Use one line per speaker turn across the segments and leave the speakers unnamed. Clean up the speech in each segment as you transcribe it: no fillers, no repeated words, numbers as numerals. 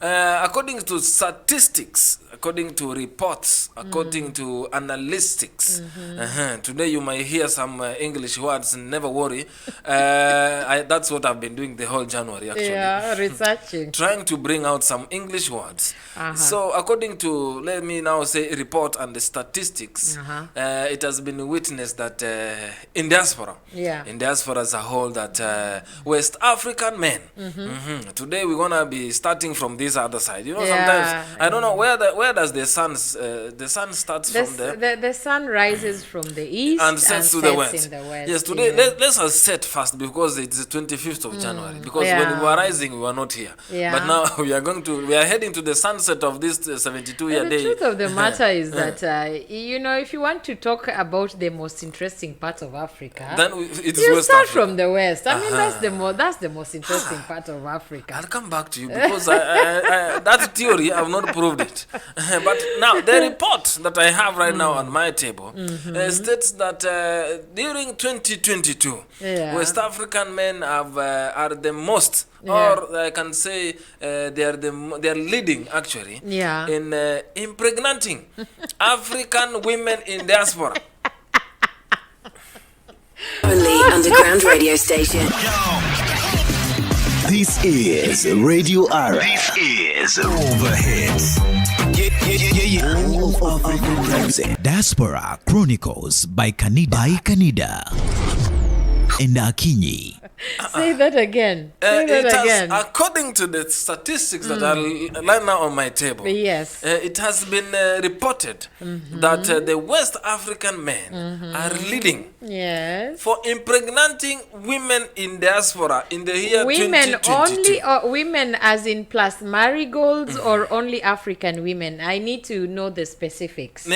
According to statistics, according to reports, according to analytics, today you might hear some English words. Never worry. That's what I've been doing the whole January, actually.
Yeah, researching.
Trying to bring out some English words. So according to, let me now say, report and the statistics, it has been witnessed that in diaspora, in diaspora as a whole, that West African men, today we're gonna be starting from this other side. You know, sometimes I don't know where does the sun starts from there.
The sun rises from the east
and sets to the west.
In the west.
Yes, today let's set first, because it's the 25th of January. Because when we were rising, we were not here. But now we are heading to the sunset of this 72-year day.
The truth of the matter is that you know, if you want to talk about the most interesting part of Africa,
then
you start from the west. I mean, that's the most interesting part of Africa.
I'll come back to you, because that theory I've not proved it. But now the report that I have right now on my table states that during 2022, West African men are the most, or I can say they are leading, actually, in impregnating African women in diaspora.
Only underground radio station.
This is Radio RFM. This is Overhits. All of African music. Diaspora Chronicles by Kanida and Akinyi.
Say that again. Say that again.
According to the statistics that are right now on my table, it has been reported that the West African men are leading for impregnating women in diaspora in the year 2022.
Only, or women as in plus marigolds, or only African women? I need to know the specifics.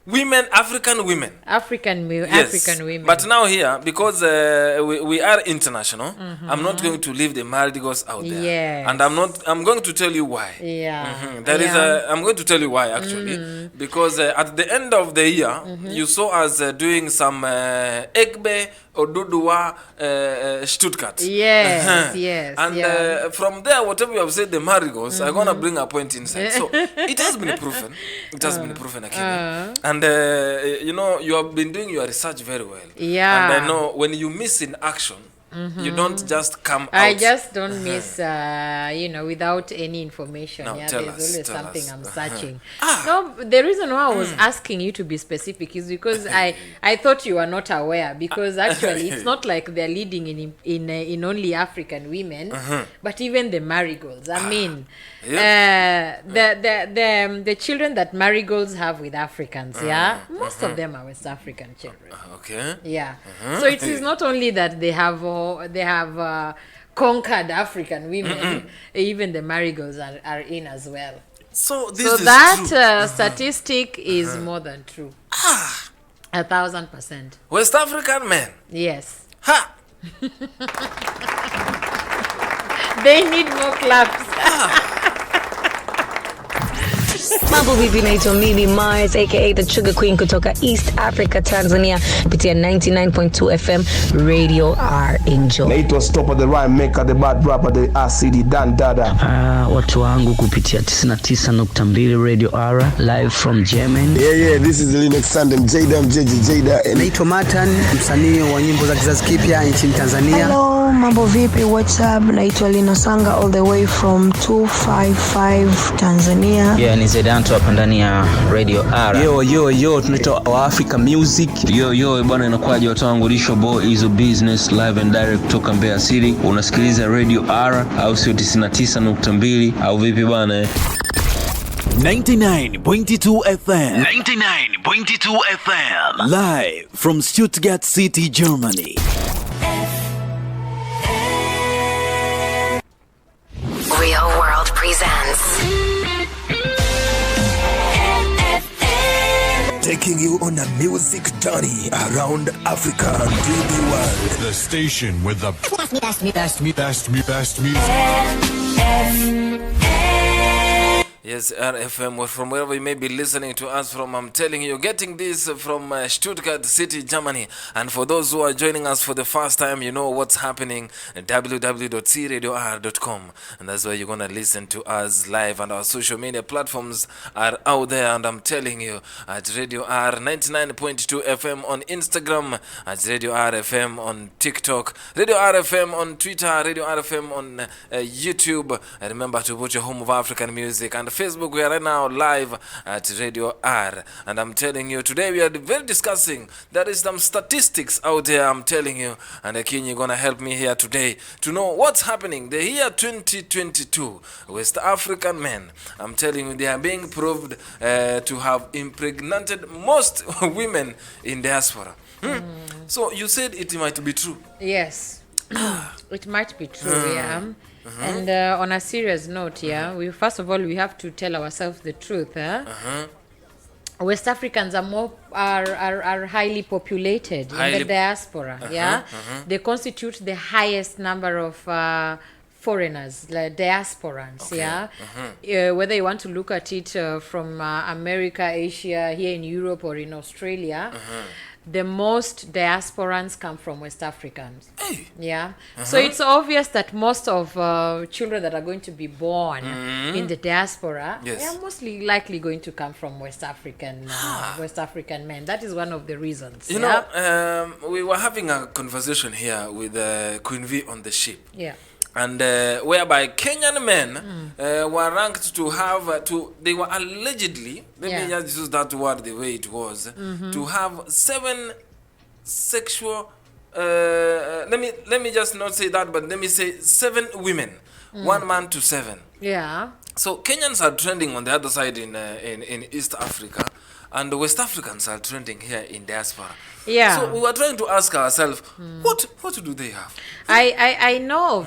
Women, African women.
African women.
But now here, because we are international, I'm not going to leave the marigolds out there. And I'm going to tell you why. I'm going to tell you why, actually. Because at the end of the year, you saw us doing some Egbe Odudua Stuttgart. And from there, whatever you have said, the marigolds are going to bring a point inside. So it has been proven. It has been proven, actually. And you know, you have been doing your research very well. And I know when you miss in action, you don't just come out.
I just don't miss, you know, without any information.
No,
there's always something I'm searching. No, the reason why I was asking you to be specific is because I thought you were not aware. Because actually, it's not like they're leading in only African women, but even the marigolds. I mean, the children that marigolds have with Africans, most of them are West African children. So it is not only that they have conquered African women, even the marigolds are in as well.
So
that statistic is more than true. 1,000%.
West African men.
Yes. They need more claps.
Mambo vipi, naitwa Mimi Mars aka the Sugar Queen kutoka East Africa, Tanzania, kupitia 99.2 FM Radio R. Enjoy.
Naitwa Stopper the Rhyme Maker, the bad rapper, the RCD Dan Dada.
Watu wangu kupitia 99.2 Radio R live from Germany.
This is Linux Sandem Jada.
Naitwa Matan, msanii wa nyimbo za kizazi kipya nchini Tanzania.
Hello, mambo vipi, what's up? Naitwa Lina Sanga all the way from 255 Tanzania.
Ni Zedanto hapa ndani ya Radio R.
Yo, tunaitwa Africa Music.
Yo bwana, inakuwaje watu wangu? Lisho boy is a business live and direct kutoka Mbeya City. Unasikiliza Radio R au sio 99.2 au vipi bwana?
99.2 FM. 99.2 FM. Live from Stuttgart City, Germany.
Real World presents
Taking you on a music journey around Africa and the world.
The station with the best music.
Yes, RFM, or from wherever you may be listening to us from, I'm telling you, getting this from Stuttgart City, Germany. And for those who are joining us for the first time, you know what's happening at www.cradior.com. And that's where you're going to listen to us live. And our social media platforms are out there. And I'm telling you, at Radio R 99.2 FM on Instagram, at Radio RFM on TikTok, Radio RFM on Twitter, Radio RFM on YouTube. And remember to put your home of African music. And Facebook, we are right now live at Radio R. And I'm telling you, today we are very discussing, there is some statistics out there, I'm telling you. And Akin, you're going to help me here today to know what's happening. The year 2022, West African men, I'm telling you, they are being proved to have impregnated most women in diaspora. So you said it might be true.
Yes, it might be true, yeah. And on a serious note, we first of all we have to tell ourselves the truth. West Africans are highly populated in the diaspora. They constitute the highest number of foreigners, like diasporans. Whether you want to look at it from America, Asia, here in Europe, or in Australia. The most diasporans come from West Africans. So it's obvious that most of children that are going to be born in the diaspora, they are mostly likely going to come from West African men. That is one of the reasons.
You know, we were having a conversation here with Queen V on the ship. And whereby Kenyan men were ranked to have, they were allegedly, let me just use that word the way it was, to have 7 sexual, let me just not say that, but let me say 7 women, 1 man to 7. So Kenyans are trending on the other side in East Africa, and the West Africans are trending here in diaspora. So we were trying to ask ourselves, what do they have?
I know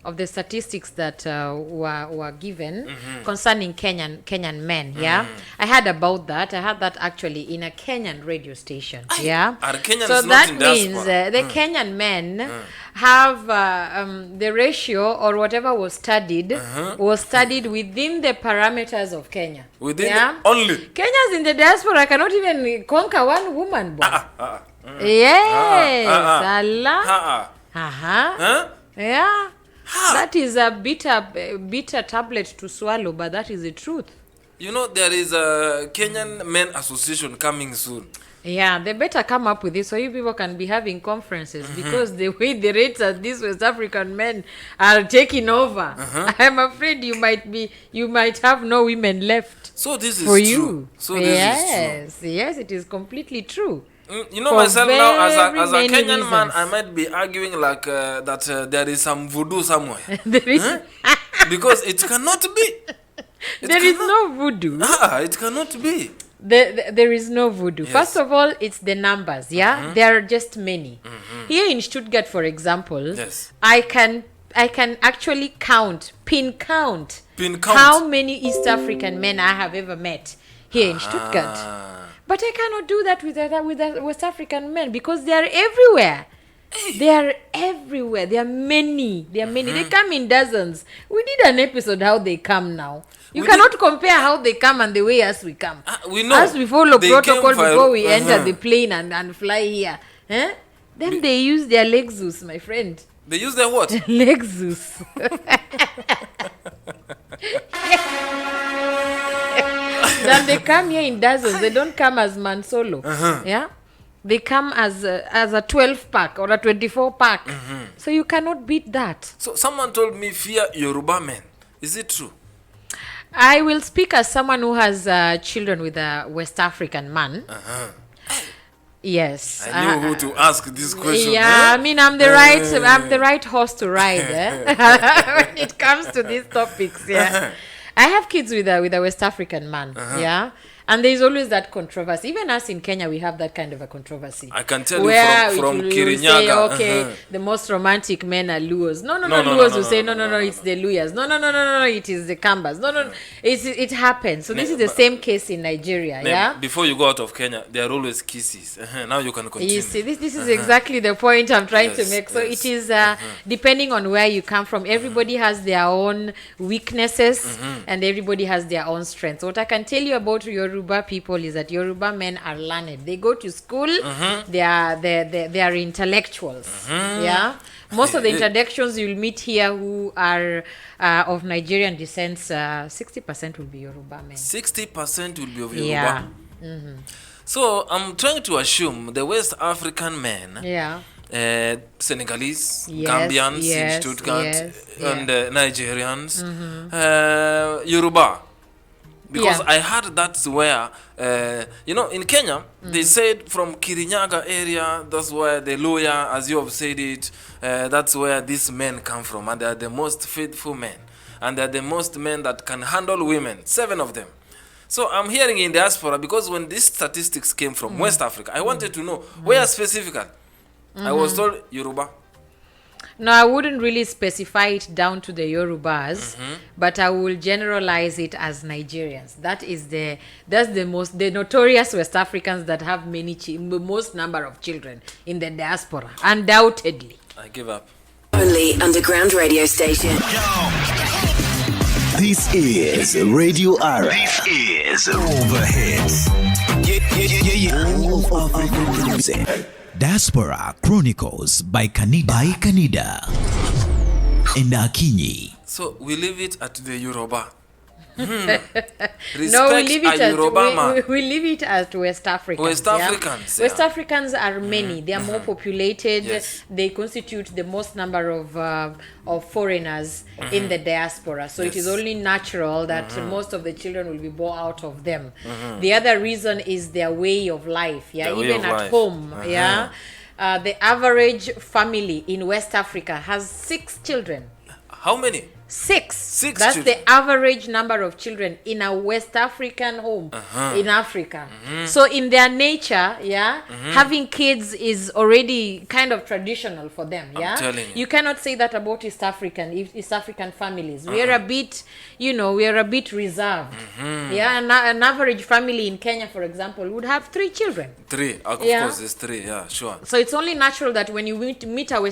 of the statistics that were given concerning Kenyan men. I heard about that. I heard that actually in a Kenyan radio station.
Are Kenyans
so
not
that
in
means the Kenyan men have the ratio or whatever was studied within the parameters of Kenya.
Within only
Kenyans in the diaspora cannot even conquer one woman. Yes. That is a bitter tablet to swallow, but that is the truth.
You know, there is a Kenyan Men Association coming soon.
They better come up with this so you people can be having conferences because the way the rates of these West African men are taking over, I'm afraid you might have no women left.
So this is
for
true.
You.
So this is true.
Yes, it is completely true.
You know, myself now as a Kenyan man, I might be arguing like that there is some voodoo somewhere.
There is
because it cannot be.
There is no voodoo.
It cannot be.
There is no voodoo. First of all, it's the numbers. There are just many. Here in Stuttgart, for example, I can actually pin count how many East African men I have ever met here in Stuttgart. But I cannot do that with West African men because they are everywhere. They are everywhere. There are many. They come in dozens. We did an episode how they come now. You cannot compare how they come and the way as we come.
We know.
As we follow protocol before we enter the plane and fly here. Then they use their Lexus, my friend.
They use their what?
Lexus. Then they come here in dozens. They don't come as man solo. They come as a 12-pack or a 24-pack. So you cannot beat that.
So someone told me fear Yoruba men. Is it true?
I will speak as someone who has children with a West African man. Yes.
I knew who to ask this question.
I mean, I'm the right horse to ride when it comes to these topics. I have kids with a West African man. And there's always that controversy. Even us in Kenya, we have that kind of a controversy.
I can tell you from Kirinyaga.
Say, okay, the most romantic men are Luos. No, Luos will say, no, it's the Luyas. No, it is the Kambas. No. It happens. So this is the same case in Nigeria, yeah?
Before you go out of Kenya, there are always kisses. Now you can continue.
You see, this is exactly the point I'm trying to make. So it is depending on where you come from. Everybody has their own weaknesses and everybody has their own strengths. What I can tell you about Yoruba people is that Yoruba men are learned. They go to school. They are intellectuals. Yeah. Most of the introductions you'll meet here who are of Nigerian descent, 60% will be Yoruba men.
60% will be of Yoruba.
Yeah.
So I'm trying to assume the West African men.
Yeah.
Senegalese, Gambians in Stuttgart, and Nigerians, Yoruba. Because I heard that's where, in Kenya, they said from Kirinyaga area, that's where the lawyer, as you have said it, that's where these men come from. And they are the most faithful men. And they are the most men that can handle women, 7 of them. So I'm hearing in diaspora, because when these statistics came from West Africa, I wanted to know where specifically. I was told Yoruba.
No, I wouldn't really specify it down to the Yorubas, but I will generalize it as Nigerians. That's the notorious West Africans that have most number of children in the diaspora, undoubtedly.
I give up.
Only underground radio station.
This is Radio Ara. This is Overheads. All of African music. Diaspora Chronicles by Kanida and Akinyi.
So we leave it at the Yoruba.
No, we leave it at West Africans.
West Africans.
West Africans are many. They are more populated. Yes. They constitute the most number of foreigners in the diaspora. So it is only natural that most of the children will be born out of them. The other reason is their way of life. Yeah, even at home. Yeah, the average family in West Africa has 6 children.
How many?
6. That's
children.
The average number of children in a West African home in Africa. So in their nature, having kids is already kind of traditional for them. Yeah,
I'm telling you.
You cannot say that about East African families. We are a bit, reserved. Yeah, an average family in Kenya, for example, would have 3 children.
3, of course, it's 3. Yeah, sure.
So it's only natural that when you meet an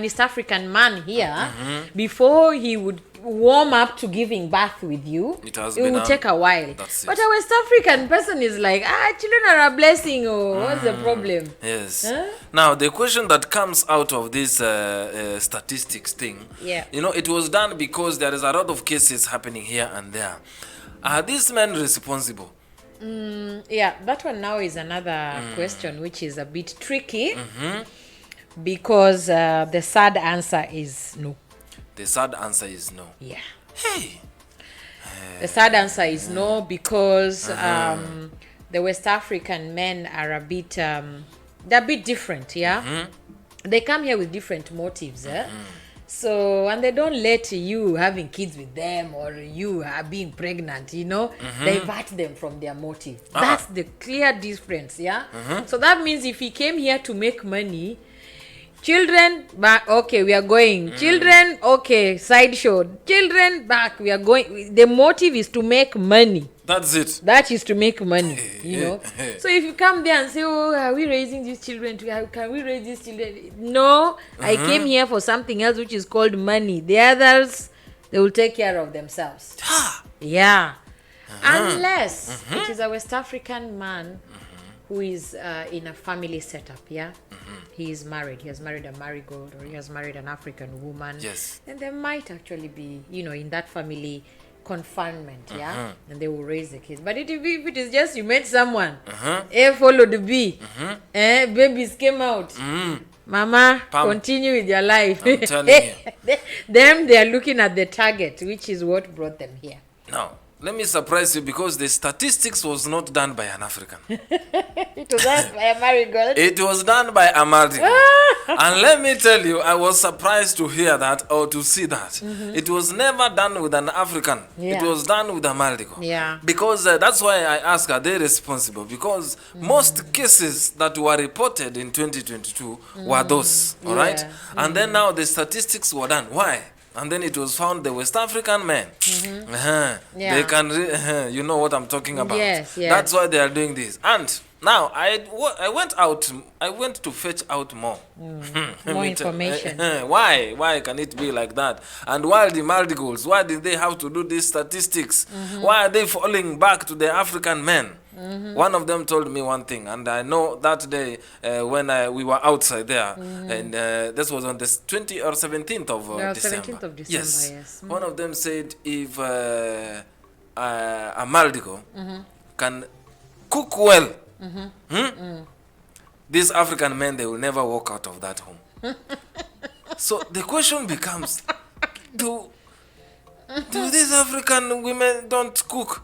East African man here, before he would warm up to giving birth with you, it will take a while. But a West African person is like, children are a blessing. What's the problem?
Yes. Now the question that comes out of this statistics thing, it was done because there is a lot of cases happening here and there. Are these men responsible?
That one now is another question, which is a bit tricky, because the sad answer is no.
The sad answer is no.
Yeah.
Hey.
The sad answer is no, because the West African men are a bit, they're a bit different, yeah? They come here with different motives, So, and they don't let you having kids with them or you being pregnant, divert them from their motive. That's the clear difference, yeah? So that means if he came here to make money, children back, okay, we are going. Children, okay, sideshow. Children back, we are going. The motive is to make money.
That's it.
That is to make money, So if you come there and say, are we raising these children? Can we raise these children? No, I came here for something else, which is called money. The others, they will take care of themselves. Yeah. Unless it is a West African man who is in a family setup, he is married. He has married a marigold, or he has married an African woman.
Yes.
And there might actually be, in that family, confinement, and they will raise the kids. But if it is just you met someone, A followed B, babies came out, Mama, continue with your life.
I'm telling you.
Them, they are looking at the target, which is what brought them here.
Now, let me surprise you, because the statistics was not done by an African.
It was done by a marigold.
It was done by a marigold. And let me tell you, I was surprised to hear that or to see that. It was never done with an African. It was done with a marigold. Because that's why I ask, are they responsible? Because most cases that were reported in 2022 were those, all right? And then now the statistics were done. Why? And then it was found the West African men. They can, you know what I'm talking about. That's why they are doing this. And now I went to fetch out more.
More information.
Why can it be like that? And why the Maldigos? Why did they have to do these statistics? Why are they falling back to the African men? One of them told me one thing, and I know that day when we were outside there, and this was on the 20th or 17th of December.
17th of December, yes.
One of them said if a Maldigo can cook well, these African men, they will never walk out of that home. So the question becomes, do these African women don't cook?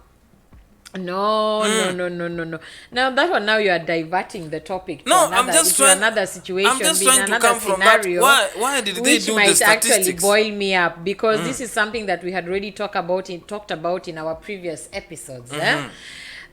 No. Now that one, now you are diverting the topic to another situation.
I'm just trying to come from that. Why did they do the statistics?
Which might actually boil me up, because this is something that we had already talked about in our previous episodes.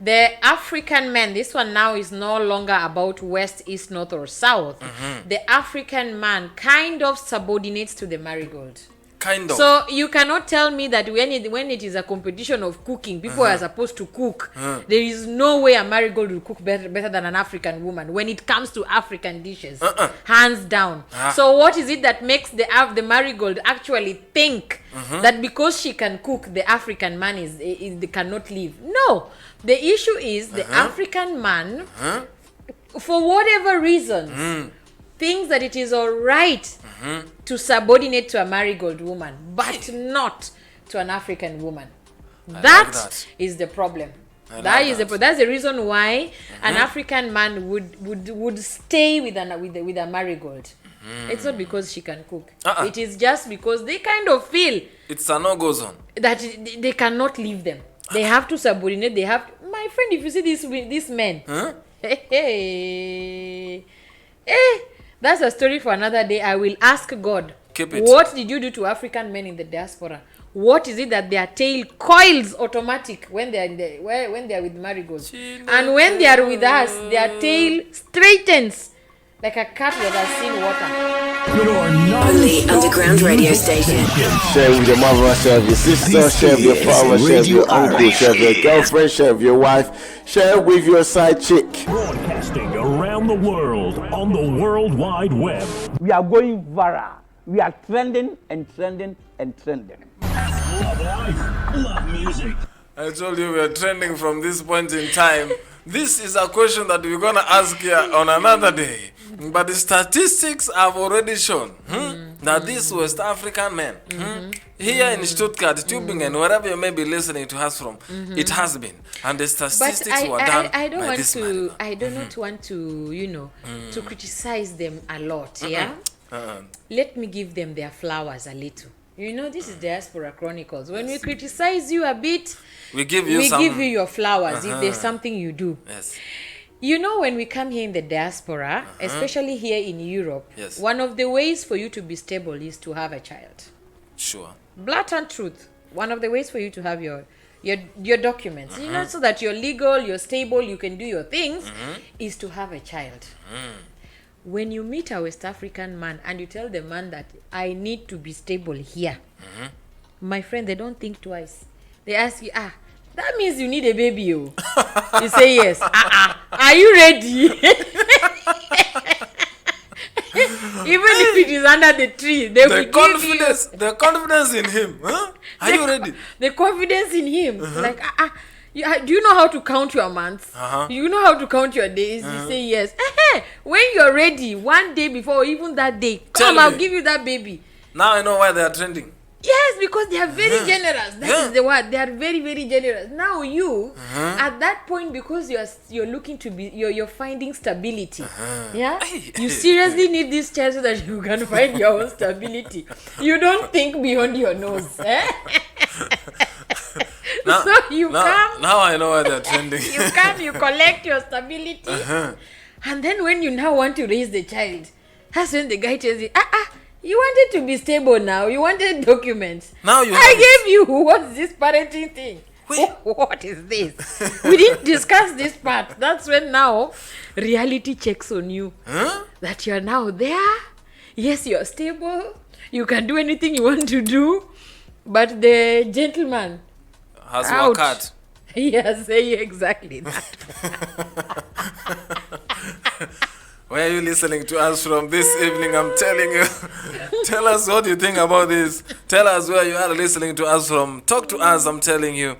The African man, this one now is no longer about west, east, north, or south. The African man kind of subordinates to the marigold.
Kind of.
So you cannot tell me that when it is a competition of cooking, people are supposed to cook. There is no way a marigold will cook better than an African woman when it comes to African dishes. Hands down. So what is it that makes the marigold actually think that because she can cook, the African man they cannot live? No. The issue is the African man, for whatever reasons, thinks that it is all right to subordinate to a marigold woman, but not to an African woman. That is the problem. That's the reason why an African man would stay with a marigold. It's not because she can cook. It is just because they kind of feel
it's a no-go zone,
that they cannot leave them. They have to subordinate. They have. My friend, if you see these men, that's a story for another day. I will ask God, what did you do to African men in the diaspora? What is it that their tail coils automatic when they are when they are with marigolds, and when they are with us, their tail straightens like a cat that has seen water.
Only underground radio station.
Share with your mother, share with your sister, share with your father, share with your uncle, share with your girlfriend, share with your wife, share with your side chick.
Broadcasting around the world on the World Wide Web.
We are going viral. We are trending and trending and trending.
Love life, love music.
I told you we are trending from this point in time. This is a question that we're going to ask here on another day. But the statistics have already shown that these West African men, here in Stuttgart, Tübingen, wherever you may be listening to us from, it has been. And the statistics were done by this man.
I do not want to, to criticize them a lot, Let me give them their flowers a little. This is Diaspora Chronicles. When we criticize you a bit,
we give you
your flowers if there's something you do.
Yes.
When we come here in the diaspora, especially here in Europe, one of the ways for you to be stable is to have a child.
Sure.
Blatant truth. One of the ways for you to have your documents, so that you're legal, you're stable, you can do your things, is to have a child. When you meet a West African man and you tell the man that I need to be stable here, my friend, they don't think twice. They ask you, that means you need a baby. You say yes. Are you ready? Even if it is under the tree, they will give you
the confidence in him. Are you ready?
The confidence in him. Like, do you know how to count your months? Do you know how to count your days? You say yes. When you're ready, one day before, or even that day, I'll give you that baby.
Now I know why they are trending.
Yes, because they are very generous. That is the word. They are very, very generous. Now you, at that point, because you're looking to be, you're finding stability. You seriously need this child so that you can find your own stability. You don't think beyond your nose.
Now,
So you come.
Now I know why they're trending.
You come, you collect your stability. And then when you now want to raise the child, that's when the guy tells you, you wanted to be stable now. You wanted documents.
Now you
I gave you. What's this parenting thing? What is this? We didn't discuss this part. That's when now reality checks on you. That you're now there. Yes, you're stable. You can do anything you want to do. But the gentleman
has worked hard.
Yes, exactly that.
Where are you listening to us from this evening? I'm telling you. Tell us what you think about this. Tell us where you are listening to us from. Talk to us, I'm telling you.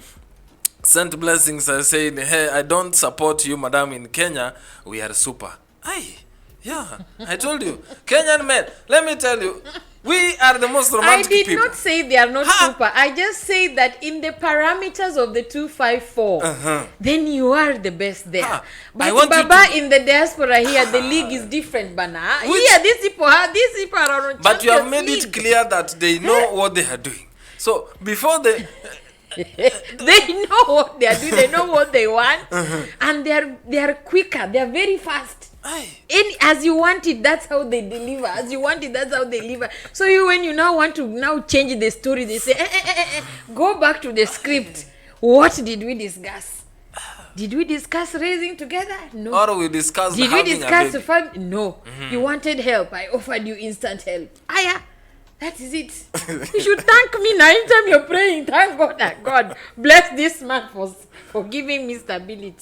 Sent Blessings are saying, hey, I don't support you, madam, in Kenya. We are super. Aye. Yeah, I told you. Kenyan men, let me tell you, we are the most romantic people.
I did not say they are not super. I just say that in the parameters of the 254, then you are the best there. But Baba in the diaspora here, the league is different, Bana. Here, these people are on
But you have made it clear that they know what they are doing. So before they...
they know what they are doing, they know what they want, and they are quicker, they are very fast. As you want it, that's how they deliver. As you want it, that's how they deliver. So when you now want to now change the story, they say, go back to the script. What did we discuss? Did we discuss raising together? No.
Or we discussed
Did
having
we discuss
a baby?
No. You wanted help. I offered you instant help. That is it. You should thank me now. Anytime you're praying, thank God that God bless this man for giving me stability.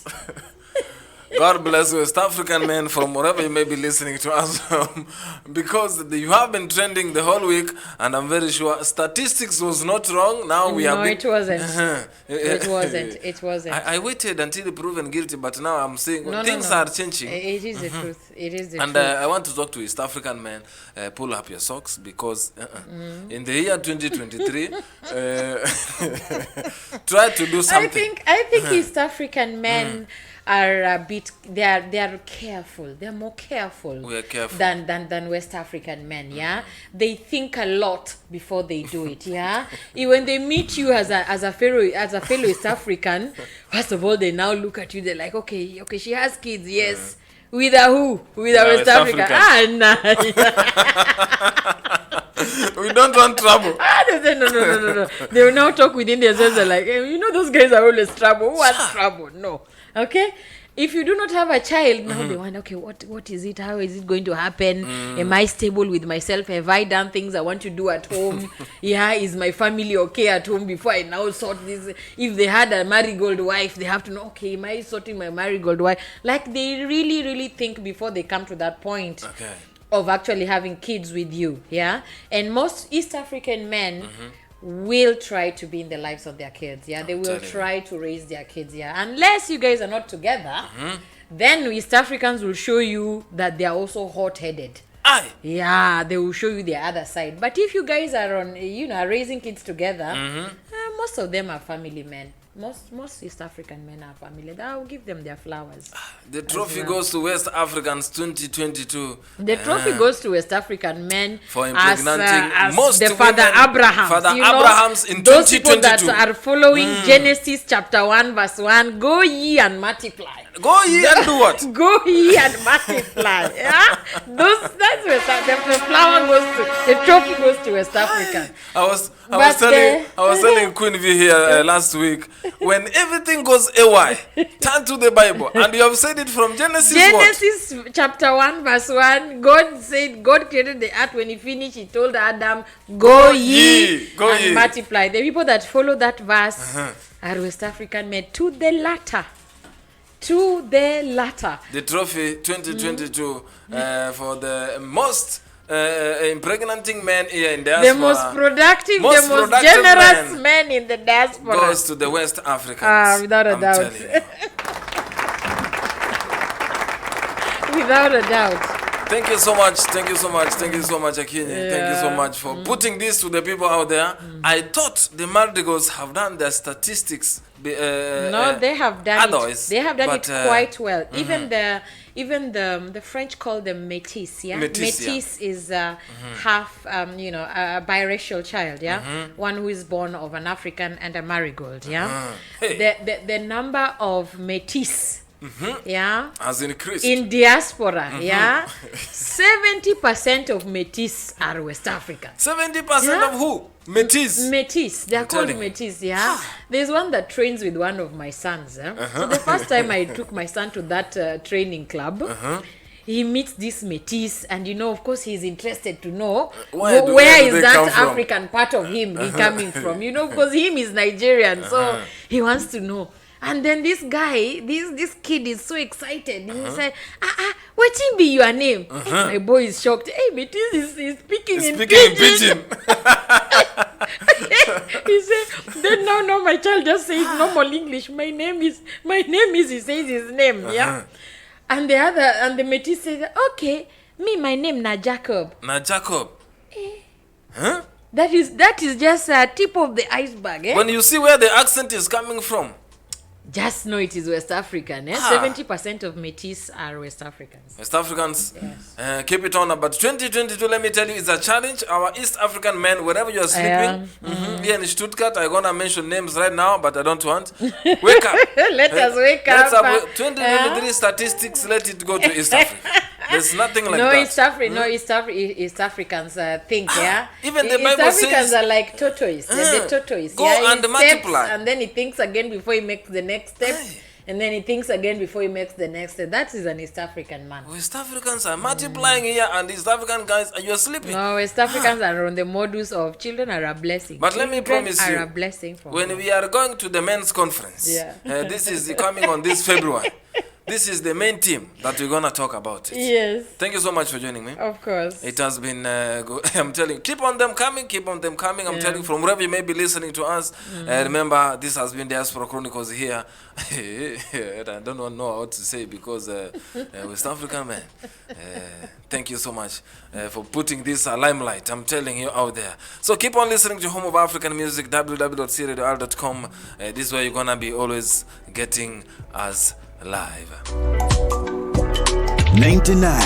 God bless West African men from wherever you may be listening to us from, because you have been trending the whole week, and I'm very sure statistics was not wrong. Now we have been...
it wasn't. It wasn't.
I waited until proven guilty, but now I'm saying things are changing.
It is the truth. It is the truth.
And I want to talk to East African men. Pull up your socks, because in the year 2023, try to do something.
I think East African men are a bit, they are careful. They're more careful.
We are careful
than West African men. Yeah, they think a lot before they do it. Yeah, when they meet you as a fellow East African, first of all they now look at you. They're like, okay, she has kids. Yes, with a who? With a West African.
We don't want trouble.
No. They will now talk within themselves. They're like, hey, those guys are always trouble. Who wants trouble? No. Okay? If you do not have a child, now they wonder, okay, what is it? How is it going to happen? Am I stable with myself? Have I done things I want to do at home? Is my family okay at home before I now sort this? If they had a marigold wife, they have to know, okay, am I sorting my marigold wife? Like, they really, really think before they come to that point.
Okay.
Of actually having kids with you, yeah? And most East African men will try to be in the lives of their kids, yeah? They will try to raise their kids, yeah? Unless you guys are not together, then East Africans will show you that they are also hot-headed. Yeah, they will show you the other side. But if you guys are on, raising kids together, most of them are family men. Most East African men are family. I will give them their flowers.
The trophy goes to West Africans 2022.
The trophy goes to West African men
for impregnating
as
most
the Father Abraham.
Father Abrahams in 2022.
Those people that are following Genesis chapter 1 verse 1. Go ye and multiply.
Go ye and do what?
Go ye and multiply. Yeah, that's West. The flower goes to, the trophy goes to West Africa.
I was telling Queen V here last week, when everything goes AY, turn to the Bible, and you have said it from Genesis
chapter 1 verse 1. God said, God created the earth. When he finished, he told Adam, go ye and multiply. The people that follow that verse are West African men to the latter. The
trophy 2022 for the most impregnating men here in diaspora.
The most productive, the most generous men in the diaspora
goes to the West Africans.
Without a doubt. Without a doubt.
Thank you so much. Thank you so much. Thank you so much, Akinyi. Yeah. Thank you so much for putting this to the people out there. I thought the Mardigos have done their statistics.
No, they have done
otherwise,
it. They have done it quite well. Even the French call them métis. Yeah, métis is half, a biracial child. Yeah, one who is born of an African and a marigold. Yeah, the number of métis. Yeah,
has increased
in diaspora. Yeah, 70% of métis are West African.
70% of who? Métis.
They are called métis. Yeah, there's one that trains with one of my sons. So the first time I took my son to that training club, he meets this métis, and of course he's interested to know where is that African part of him coming from. Because him is Nigerian, so he wants to know. And then this guy, this kid is so excited. He said, what be your name? My boy is shocked. Hey, but this is speaking in pidgin. He said, then no, my child just says normal English. My name is, he says his name, yeah. And the métis says, okay, my name na Jacob.
Huh?
That is just a tip of the iceberg, eh?
When you see where the accent is coming from,
just know it is West African. 70% of métis are West Africans.
West Africans, yes. Keep it on. But 2022, let me tell you, is a challenge. Our East African men, wherever you are sleeping, here in Stuttgart, I'm going to mention names right now, but I don't want. Wake up.
Let us wake up.
2023 statistics, let it go to East Africa. There's nothing like that.
East Africans think, yeah.
Even the
East
Bible
Africans
says,
are like tortoise. The tortoise.
Go and multiply.
And then he thinks again before he makes the next step. And then he thinks again before he makes the next step. That is an East African man.
West Africans are multiplying here, and East African guys, you're sleeping.
No, West Africans are on the modus of children are a blessing.
But let me promise you,
are a blessing
when we are going to the men's conference, this is coming on this February. This is the main team that we're going to talk about it.
Yes.
Thank you so much for joining me.
Of course.
It has been good. I'm telling you, keep on them coming. I'm telling you, from wherever you may be listening to us. Remember, this has been Diaspora Chronicles here. I don't know what to say because West African man. Thank you so much for putting this limelight. I'm telling you out there. So keep on listening to Home of African Music, www.cradior.com. This is where you're going to be always getting us live.
99